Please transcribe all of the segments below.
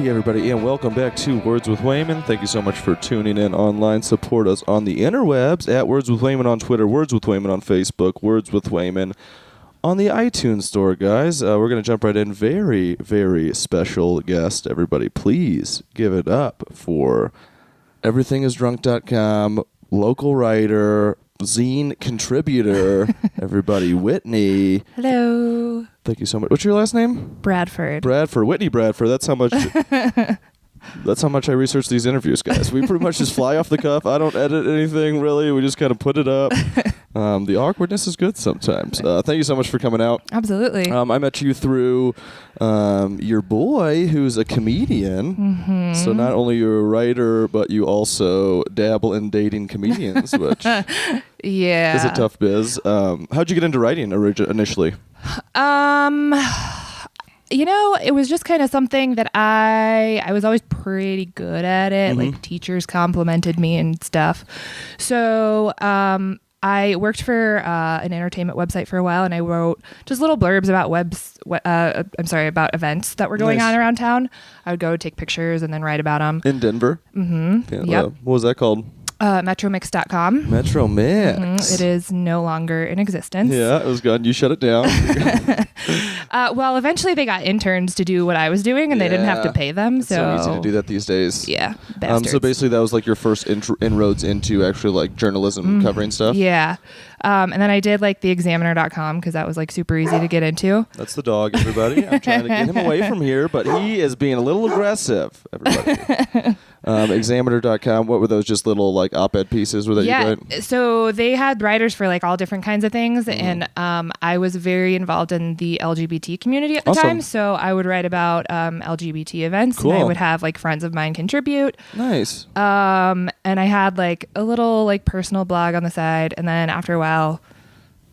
everybody, and welcome back to Words with Wayman. Thank you so much for tuning in online. Support us on the interwebs at Words with Wayman on Twitter, Words with Wayman on Facebook, Words with Wayman on the iTunes store, guys. We're going to jump right in. Very, very special guest, everybody. Please give it up for everythingisdrunk.com, local writer, zine contributor, everybody, Whitney. Hello. Thank you so much. What's your last name? Bradford. Whitney Bradford. That's how much I research these interviews, guys. We pretty much just fly off the cuff. I don't edit anything, really. We just kind of put it up. The awkwardness is good sometimes. Thank you so much for coming out. Absolutely. I met you through your boy, who's a comedian. Mm-hmm. So not only you're a writer, but you also dabble in dating comedians, which yeah, is a tough biz. How'd you get into writing initially? It was just kind of something that I was always pretty good at it. Mm-hmm. Like teachers complimented me and stuff. So I worked for an entertainment website for a while, and I wrote just little blurbs about about events that were going on around town. I would go take pictures and then write about them. In Denver? Mm-hmm. Yeah, yep. What was that called? Metromix.com. Metromix. Mm-hmm. It is no longer in existence. Yeah, it was gone. You shut it down. Well, eventually they got interns to do what I was doing, and they didn't have to pay them. It's so easy to do that these days. Yeah, bastards. So basically that was like your first inroads into actually like journalism covering stuff? Yeah. And then I did like theexaminer.com because that was like super easy to get into. That's the dog, everybody. I'm trying to get him away from here, but he is being a little aggressive, everybody. Examiner.com, what were those, just little like op-ed pieces that you write? So they had writers for like all different kinds of things, and I was very involved in the LGBT community at the time, so I would write about LGBT events. Cool. And I would have like friends of mine contribute. Nice. And I had like a little like personal blog on the side, and then after a while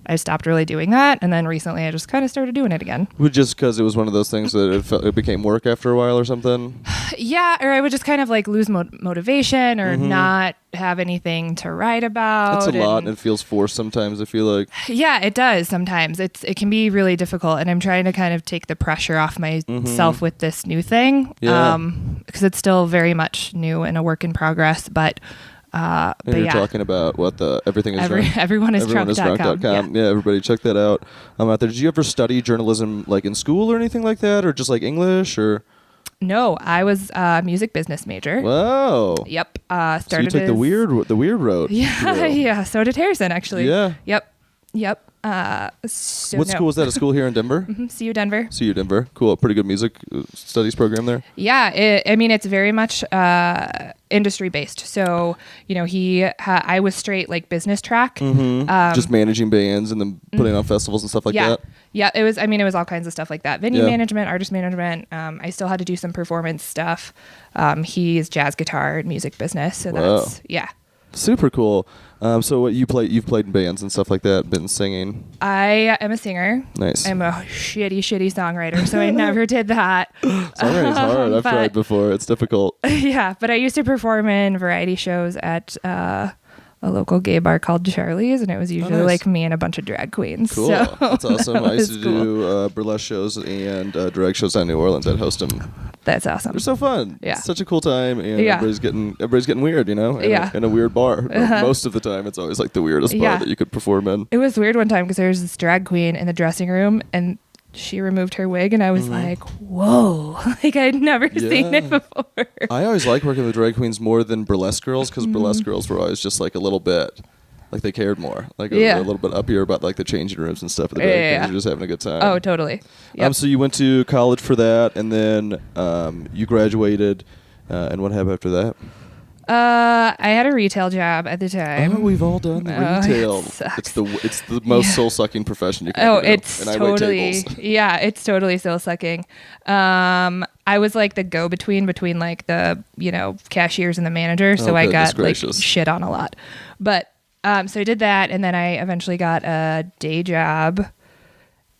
I stopped really doing that, and then recently I just kind of started doing it again. Just because it was one of those things that it became work after a while or something? Yeah, or I would just kind of like lose motivation or not have anything to write about. That's a lot, and it feels forced sometimes, I feel like. Yeah, it does sometimes. It can be really difficult, and I'm trying to kind of take the pressure off myself with this new thing, because it's still very much new and a work in progress, but... you're talking about what everyone is drunk.com. Yeah, everybody check that out. Out there. Did you ever study journalism like in school or anything like that, or just like English or? No, I was a music business major. Whoa. Yep. So you took the weird road. Yeah, yeah. So did Harrison, actually. Yeah. Yep. What school was that? A school here in Denver? CU Denver. CU Denver. Cool. Pretty good music studies program there. Yeah. It's very much industry based. So, I was straight like business track. Just managing bands and then putting on festivals and stuff like that. Yeah. It was all kinds of stuff like that. Venue management, artist management. I still had to do some performance stuff. He's jazz guitar and music business. So that's, super cool. So what you've played in bands and stuff like that, been singing? I am a singer. Nice. I'm a shitty songwriter, so I never did that. Songwriting's hard. I've tried before. It's difficult. Yeah, but I used to perform in variety shows at a local gay bar called Charlie's, and it was usually like me and a bunch of drag queens. Cool. So That's awesome. I used to do burlesque shows and drag shows in New Orleans. I'd host them. That's awesome. They're so fun. Yeah. It's such a cool time, and everybody's getting weird, in a weird bar. Most of the time, it's always like the weirdest bar that you could perform in. It was weird one time because there was this drag queen in the dressing room, and she removed her wig, and I was like, whoa, like I'd never seen it before. I always like working with drag queens more than burlesque girls, because burlesque girls were always just like a little bit, like they cared more, like a little bit up here about like the changing rooms and stuff. The drag queens are just having a good time. Oh, totally. Yep. So you went to college for that, and then you graduated, and what happened after that? I had a retail job at the time. Oh, we've all done the retail. It's the most soul sucking profession you can do. It's totally it's totally soul sucking. I was like the go between like the cashiers and the manager, so I got like shit on a lot. But so I did that, and then I eventually got a day job.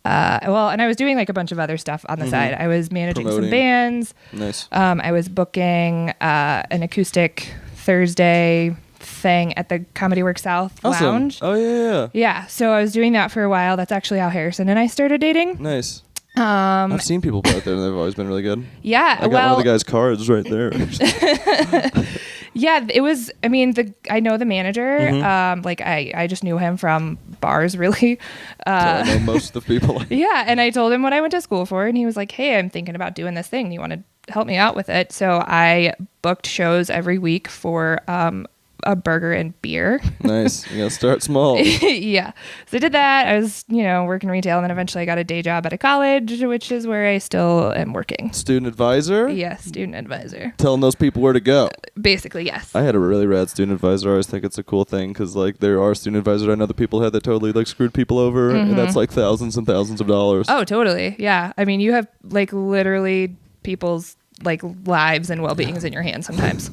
And I was doing like a bunch of other stuff on the side. I was managing some bands. Nice. I was booking an acoustic Thursday thing at the Comedy Works South Lounge. Oh, yeah. Yeah, so I was doing that for a while. That's actually how Harrison and I started dating. Nice. I've seen people play out there, and they've always been really good. Yeah, I got one of the guy's cards right there. Yeah, it was. I mean, I know the manager. I just knew him from bars, really. So I know most of the people. Yeah, and I told him what I went to school for, and he was like, "Hey, I'm thinking about doing this thing. You want to help me out with it?" So I booked shows every week for a burger and beer. Nice. You gotta start small. Yeah. So I did that. I was, working retail, and then eventually I got a day job at a college, which is where I still am working. Student advisor? Yeah, student advisor. Telling those people where to go. Basically, yes. I had a really rad student advisor. I always think it's a cool thing because, there are student advisors I know that people had that totally, screwed people over, and that's, thousands and thousands of dollars. Oh, totally. Yeah. I mean, you have, literally people's lives and well-beings in your hands sometimes.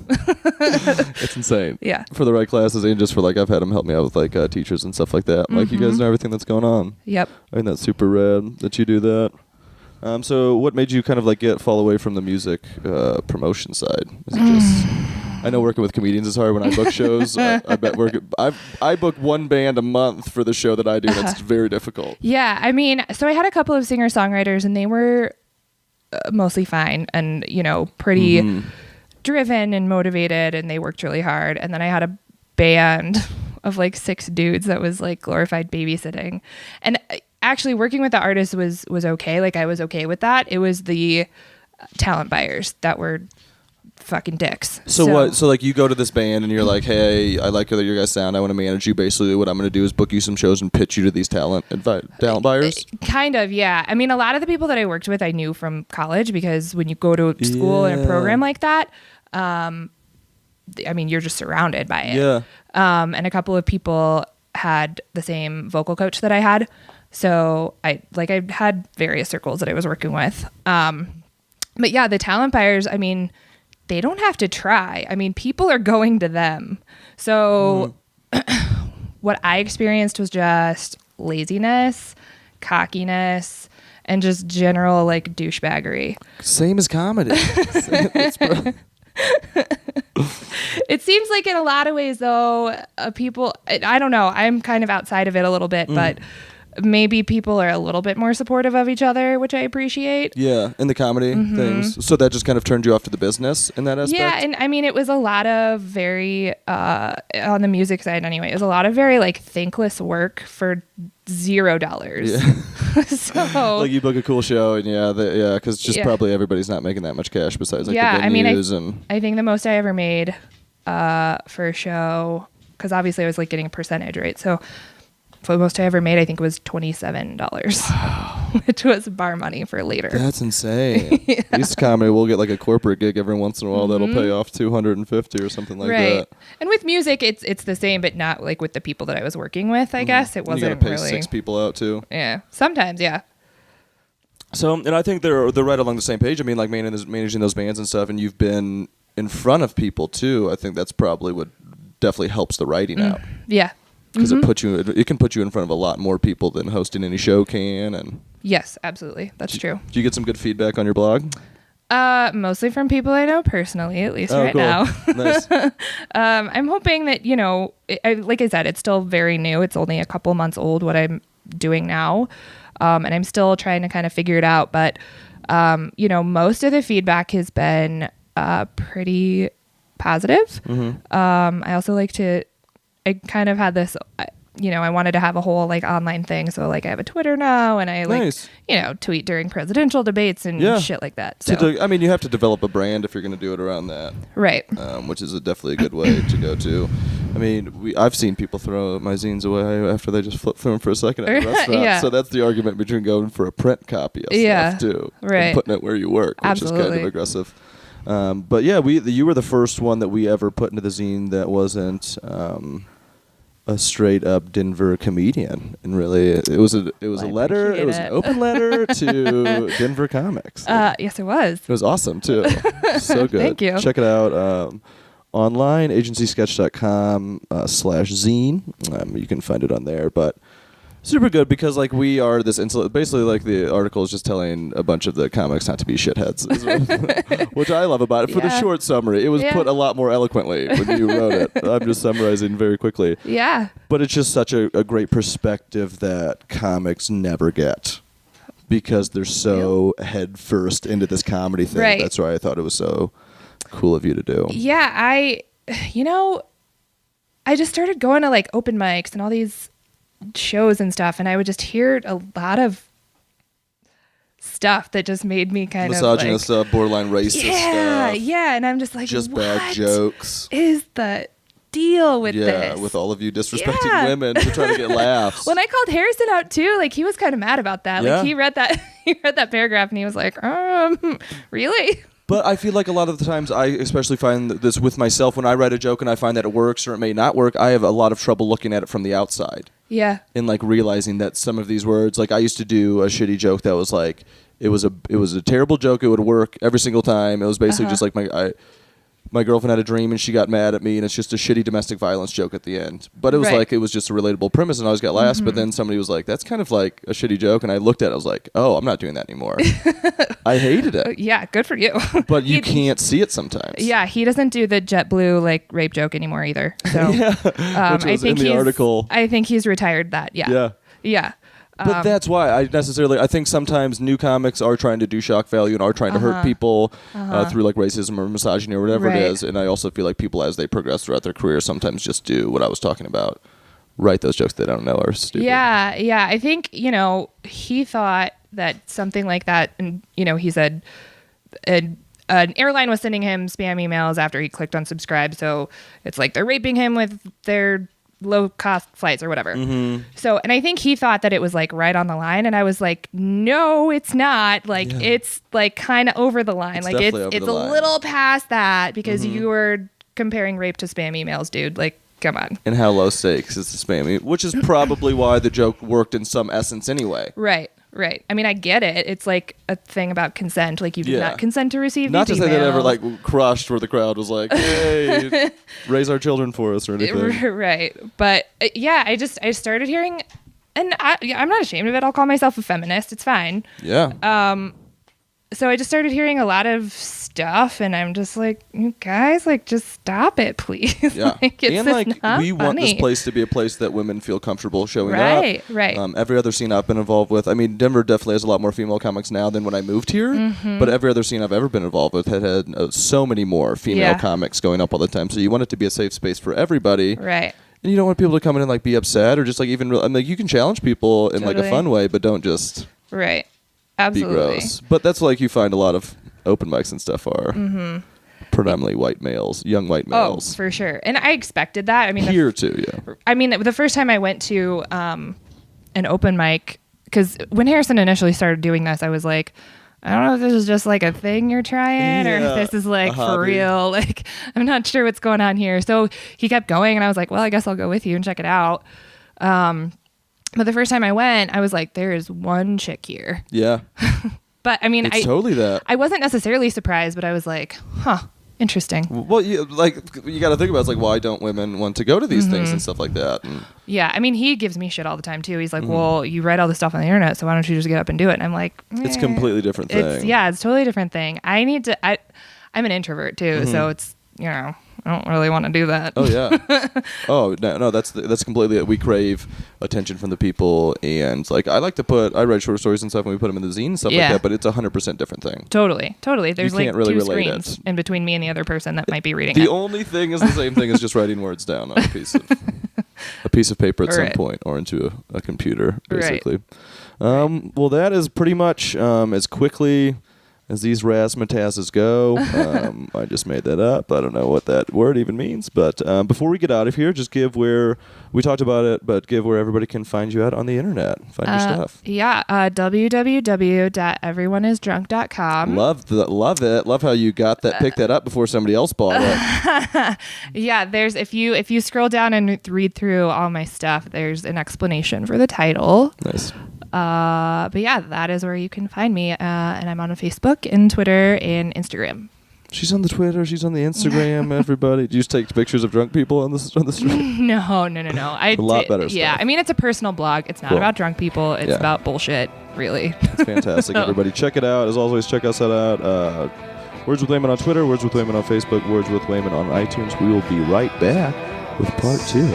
It's insane. Yeah. For the right classes and just for I've had them help me out with teachers and stuff like that. You guys know everything that's going on. Yep. I think that's super rad that you do that. So what made you kind of fall away from the music promotion side? Is it just I know working with comedians is hard when I book shows. I bet I book one band a month for the show that I do, and it's very difficult. Yeah, I mean, so I had a couple of singer-songwriters, and they were mostly fine and pretty driven and motivated, and they worked really hard. And then I had a band of 6 dudes that was glorified babysitting, and actually working with the artists was okay. I was okay with that. It was the talent buyers that were fucking dicks. So what? So you go to this band and you're like, hey, I like your guys' sound. I want to manage you. Basically, what I'm going to do is book you some shows and pitch you to these talent buyers. Kind of, yeah. I mean, a lot of the people that I worked with, I knew from college, because when you go to school in a program like that, you're just surrounded by it. Yeah. And a couple of people had the same vocal coach that I had, so I had various circles that I was working with. But yeah, the talent buyers, I mean, they don't have to try. I mean, people are going to them. So what I experienced was just laziness, cockiness, and just general douchebaggery. Same as comedy. It seems like in a lot of ways, though, people, I don't know, I'm kind of outside of it a little bit, but maybe people are a little bit more supportive of each other, which I appreciate. Yeah, in the comedy things. So that just kind of turned you off to the business in that aspect? Yeah, and I mean, it was a lot of very, on the music side anyway, it was a lot of very thankless work for $0. Yeah. So you book a cool show, and because just probably everybody's not making that much cash besides the venues. I mean, I think the most I ever made for a show, because obviously I was getting a percentage, right? So the most I ever made, I think, was $27, which was bar money for later. That's insane. Yeah. At least comedy, we'll get a corporate gig every once in a while that'll pay off $250 or something like that. And with music, it's the same, but not with the people that I was working with. I guess it wasn't really. You gotta pay 6 people out too. Yeah, sometimes, yeah. So, and I think they're right along the same page. I mean, managing those bands and stuff, and you've been in front of people too. I think that's probably what definitely helps the writing out. Yeah. Because it can put you in front of a lot more people than hosting any show can. And yes, absolutely, that's true. Do you get some good feedback on your blog? Mostly from people I know personally, at least right now. Nice. I'm hoping that like I said, it's still very new. It's only a couple months old what I'm doing now, and I'm still trying to kind of figure it out. But most of the feedback has been pretty positive. I also I kind of had this, I wanted to have a whole online thing. So I have a Twitter now, and I nice. Tweet during presidential debates and shit like that. So you have to develop a brand if you're going to do it around that. Right. Which is definitely a good way to go to. I mean, I've seen people throw my zines away after they just flip through them for a second at a restaurant. Yeah. So that's the argument between going for a print copy of stuff too. Right. And putting it where you work, which is kind of aggressive. But yeah, you were the first one that we ever put into the zine that wasn't a straight up Denver comedian, and really it was a letter. It was an open letter to Denver comics. Yes, it was. It was awesome too. So good. Thank you. Check it out online, agencysketch.com/zine. You can find it on there, but super good because we are this basically the article is just telling a bunch of the comics not to be shitheads, which I love about it. For the short summary, it was put a lot more eloquently when you wrote it. I'm just summarizing very quickly. Yeah. But it's just such a great perspective that comics never get because they're so head first into this comedy thing. Right. That's why I thought it was so cool of you to do. Yeah, I just started going to like open mics and all these shows and stuff, and I would just hear a lot of stuff that just made me kind misogynist, of like, borderline racist stuff. Yeah, and I'm just like, just what bad jokes is the deal with this? Yeah, with all of you disrespecting women to try to get laughs. When I called Harrison out too, like he was kind of mad about that. Yeah. Like he read that paragraph and he was like, really? But I feel like a lot of the times I especially find this with myself when I write a joke and I find that it works or it may not work, I have a lot of trouble looking at it from the outside. Yeah. And like realizing that some of these words, like I used to do a shitty joke that was like, it was a terrible joke. It would work every single time. It was basically just like my girlfriend had a dream and she got mad at me, and it's just a shitty domestic violence joke at the end. But it was like, it was just a relatable premise and I always got laughs. But then somebody was like, that's kind of like a shitty joke. And I looked at it, I was like, oh, I'm not doing that anymore. I hated it. Yeah, good for you. But you can't see it sometimes. Yeah, he doesn't do the JetBlue like rape joke anymore either. So which was in the article. I think he's retired that. Yeah. Yeah. But that's why I think sometimes new comics are trying to do shock value and are trying to hurt people through like racism or misogyny or whatever it is. And I also feel like people, as they progress throughout their career, sometimes just do what I was talking about, write those jokes they don't know are stupid. Yeah. I think, he thought that something like that, and, he said an airline was sending him spam emails after he clicked on subscribe. So it's like they're raping him with their low cost flights or whatever. So, and I think he thought that it was like right on the line, and I was like, no, it's not. Like it's like kind of over the line. Like it's a little past that, because you were comparing rape to spam emails, dude. Like, come on. And how low stakes is the spam, which is probably why the joke worked in some essence anyway. Right. I mean, I get it. It's like a thing about consent. Like, you did not consent to receive not these to say emails. that ever like crushed where the crowd was like, hey, raise our children for us or anything. Right. But I started hearing, and I'm not ashamed of it. I'll call myself a feminist. It's fine. Yeah. So I just started hearing a lot of stuff, and I'm just like, you guys, like, just stop it, please. Yeah. Like, it's not we want this place to be a place that women feel comfortable showing up. Right. Every other scene I've been involved with, I mean, Denver definitely has a lot more female comics now than when I moved here, but every other scene I've ever been involved with had so many more female comics going up all the time. So you want it to be a safe space for everybody. Right. And you don't want people to come in and like be upset or just like even, I mean, you can challenge people in like a fun way, but don't just right. Absolutely. be gross. But that's like you find a lot of open mics and stuff are predominantly white males, young white males. Oh, for sure. And I expected that. I mean, here too, yeah. I mean, the first time I went to an open mic, because when Harrison initially started doing this, I was like, I don't know if this is just like a thing you're trying or if this is like for real. Like, I'm not sure what's going on here. So he kept going, and I was like, well, I guess I'll go with you and check it out. But the first time I went, I was like, there is one chick here. Yeah. But I mean, it's totally that. I wasn't necessarily surprised, but I was like, huh, interesting. Well, you got to think about it. It's like, why don't women want to go to these things and stuff like that? And yeah. I mean, he gives me shit all the time too. He's like, well, you write all this stuff on the internet, so why don't you just get up and do it? And I'm like, it's a completely different thing. It's totally a different thing. I'm an introvert too. So it's, I don't really want to do that. Oh yeah. Oh no, that's completely it. We crave attention from the people, and like I write short stories and stuff, and we put them in the zine and stuff like that. But it's 100% different thing. Totally. There's you like can't really two relate screens in between me and the other person that might be reading the only thing is the same thing as just writing words down on a piece of paper at some point or into a computer, basically. Well, that is pretty much as quickly as these razzmatazes go. I just made that up. I don't know what that word even means. But before we get out of here, just give where we talked about it, but give where everybody can find you at on the internet. Find your stuff. Yeah, www.everyoneisdrunk.com. Love it. Love how you got that, picked that up before somebody else bought it. Yeah, there's if you scroll down and read through all my stuff, there's an explanation for the title. Nice. But yeah, that is where you can find me. And I'm on Facebook and Twitter and Instagram. She's on the Twitter. She's on the Instagram. Everybody, do you just take pictures of drunk people on the street? No. A lot better stuff. Yeah, I mean, it's a personal blog. It's not about drunk people. It's about bullshit, really. It's fantastic. Everybody, check it out. As always, check us out. Words with Wayman on Twitter. Words with Wayman on Facebook. Words with Wayman on iTunes. We will be right back with part 2.